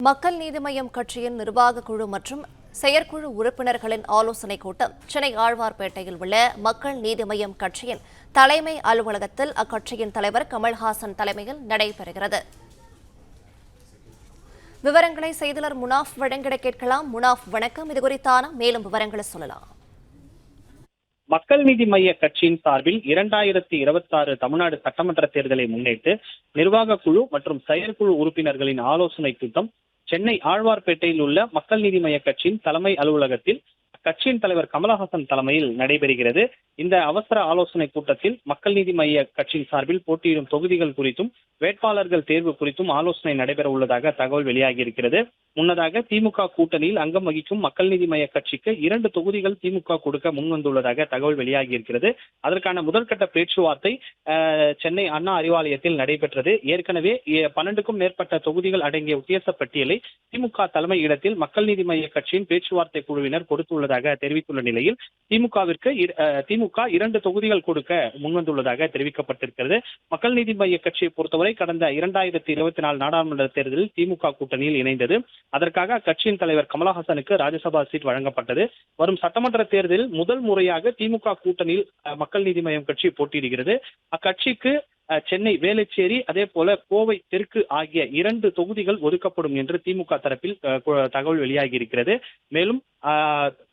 மக்கள் நீதி மய்யம் கட்சியின் நிர்வாக குழு மற்றும் செயற்குழு உறுப்பினர்களின் ஆலோசனைக் கூட்டம் சென்னை ஆழ்வார்பேட்டையில் உள்ள மக்கள் நீதி மய்யம் கட்சியின் தலைமை அலுவலகத்தில் அக்கட்சியின் தலைவர் கமல்ஹாசன் தலைமையில் நடைபெறுகிறது. விவரங்களை செய்தியாளர் முனாஃப் வழங்கிட கேட்கலாம். முனாஃப், வணக்கம். இதுகுறித்தான மேலும் விவரங்களை சொல்லலாம். மக்கள் நீதி மய்ய கட்சியின் சார்பில் 2026 தமிழ்நாடு சட்டமன்ற தேர்தலை முன்னிட்டு நிர்வாக குழு மற்றும் செயற்குழு உறுப்பினர்களின் ஆலோசனை கூட்டம் சென்னை ஆழ்வார்பேட்டையில் உள்ள மக்கள் நீதி மய்ய கட்சியின் தலைமை அலுவலகத்தில் கட்சியின் தலைவர் கமலஹாசன் தலைமையில் நடைபெறுகிறது. இந்த அவசர ஆலோசனை கூட்டத்தில் மக்கள் நீதி மய்ய கட்சியின் சார்பில் போட்டியிடும் தொகுதிகள் குறித்தும் வேட்பாளர்கள் தேர்வு குறித்தும் ஆலோசனை நடைபெற உள்ளதாக தகவல் வெளியாகியிருக்கிறது. முன்னதாக திமுக கூட்டணியில் அங்கம் வகிக்கும் மக்கள் நீதி மய்ய கட்சிக்கு 2 தொகுதிகள் திமுக கொடுக்க முன்வந்துள்ளதாக தகவல் வெளியாகியிருக்கிறது. அதற்கான முதற்கட்ட பேச்சுவார்த்தை சென்னை அண்ணா அறிவாலயத்தில் நடைபெற்றது. ஏற்கனவே 12க்கும் மேற்பட்ட தொகுதிகள் அடங்கிய உத்தேச பட்டியலை திமுக தலைமை இடத்தில் மக்கள் நீதி மய்ய கட்சியின் பேச்சுவார்த்தை குழுவினர் கொடுத்துள்ளதாக தெரிவித்துள்ள நிலையில் திமுக 2 தொகுதிகள் கொடுக்க முன்வந்துள்ளதாக தெரிவிக்கப்பட்டிருக்கிறது. மக்கள் நீதி மய்ய கட்சியை பொறுத்தவரை கடந்த 2024 நாடாளுமன்ற தேர்தலில் திமுக கூட்டணியில் இணைந்தது. அதற்காக அக்கட்சியின் தலைவர் கமலஹாசனுக்கு ராஜ்யசபா சீட் வழங்கப்பட்டது. வரும் சட்டமன்ற தேர்தலில் முதல் முறையாக திமுக கூட்டணியில் மக்கள் நீதி மய்யம் கட்சி போட்டியிடுகிறது. அக்கட்சிக்கு சென்னை வேளச்சேரி அதே போல கோவை தெற்கு ஆகிய 2 தொகுதிகள் ஒதுக்கப்படும் என்று திமுக தரப்பில் தகவல் வெளியாகி இருக்கிறது. மேலும்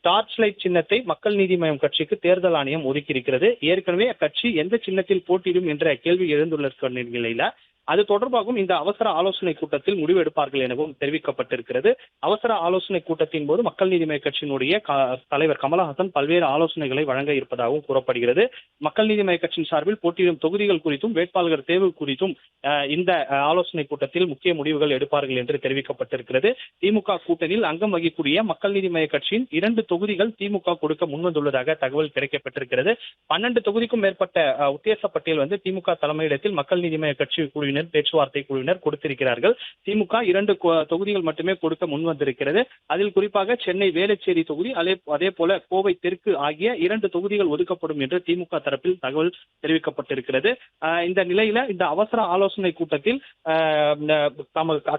டார்ச் லைட் சின்னத்தை மக்கள் நீதி மய்யம் கட்சிக்கு தேர்தல் ஆணையம் ஒதுக்கியிருக்கிறது. ஏற்கனவே அக்கட்சி எந்த சின்னத்தில் போட்டியிடும் என்ற கேள்வி எழுந்துள்ள நிலையில அது தொடர்பாகவும் இந்த அவசர ஆலோசனை கூட்டத்தில் முடிவு எடுப்பார்கள் எனவும் தெரிவிக்கப்பட்டிருக்கிறது. அவசர ஆலோசனை கூட்டத்தின் போது மக்கள் நீதி மய்ய கட்சியினுடைய தலைவர் கமலஹாசன் பல்வேறு ஆலோசனைகளை வழங்க இருப்பதாகவும் கூறப்படுகிறது. மக்கள் நீதி மய்ய கட்சியின் சார்பில் போட்டியிடும் தொகுதிகள் குறித்தும் வேட்பாளர் தேர்வு குறித்தும் இந்த ஆலோசனை கூட்டத்தில் முக்கிய முடிவுகள் எடுப்பார்கள் என்று தெரிவிக்கப்பட்டிருக்கிறது. திமுக கூட்டணியில் அங்கம் வகிக்கூடிய மக்கள் நீதி மய்ய கட்சியின் 2 தொகுதிகள் திமுக கொடுக்க முன்வந்துள்ளதாக தகவல் கிடைக்கப்பட்டிருக்கிறது. 12 தொகுதிக்கும் மேற்பட்ட உத்தேச பட்டியல் திமுக தலைமையிடத்தில் மக்கள் நீதி மய்ய கட்சி குழுவினர் பேச்சுவார்த்தை குழுவினர் கொடுத்திருக்கிறார்கள். திமுக 2 தொகுதிகள் மட்டுமே கொடுக்க முன்வந்திருக்கிறது. அதில் குறிப்பாக சென்னை வேளச்சேரி தொகுதி அதே போல கோவை தெற்கு ஆகிய 2 தொகுதிகள் ஒதுக்கப்படும் என்று திமுக தரப்பில் தகவல் தெரிவிக்கப்பட்டிருக்கிறது. இந்த நிலையில இந்த அவசர ஆலோசனை கூட்டத்தில்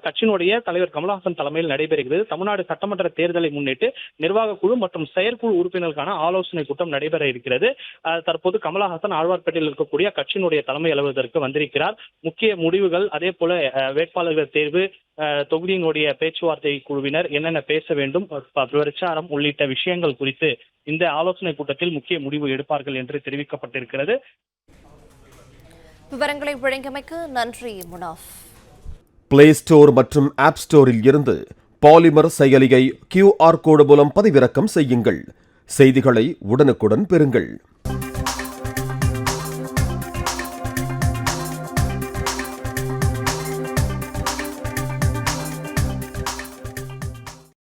கட்சியினுடைய தலைவர் கமலஹாசன் தலைமையில் நடைபெறுகிறது. தமிழ்நாடு சட்டமன்ற தேர்தலை முன்னிட்டு நிர்வாக குழு மற்றும் செயற்குழு உறுப்பினர்களுக்கான ஆலோசனை கூட்டம் நடைபெற இருக்கிறது. தற்போது கமலஹாசன் ஆழ்வார்பேட்டையில் இருக்கக்கூடிய கட்சியினுடைய தலைமை அலுவலகத்திற்கு வந்திருக்கிறார். முக்கிய முடிவுகள் அதே போல வேட்பாளர்கள் தேர்வு, தொகுதியினுடைய பேச்சுவார்த்தை குழுவினர் என்னென்ன பேச வேண்டும், பிரச்சாரம் உள்ளிட்ட விஷயங்கள் குறித்து இந்த ஆலோசனை கூட்டத்தில் முக்கிய முடிவு எடுப்பார்கள் என்று தெரிவிக்கப்பட்டிருக்கிறது. விவரங்களை வழங்கியமைக்கு நன்றி முனாஃப். பிளே ஸ்டோர் மற்றும் ஆப் ஸ்டோரில் இருந்து பாலிமர் செயலியை QR கோடு மூலம் பதிவிறக்கம் செய்யுங்கள். செய்திகளை உடனுக்குடன் பெறுங்கள்.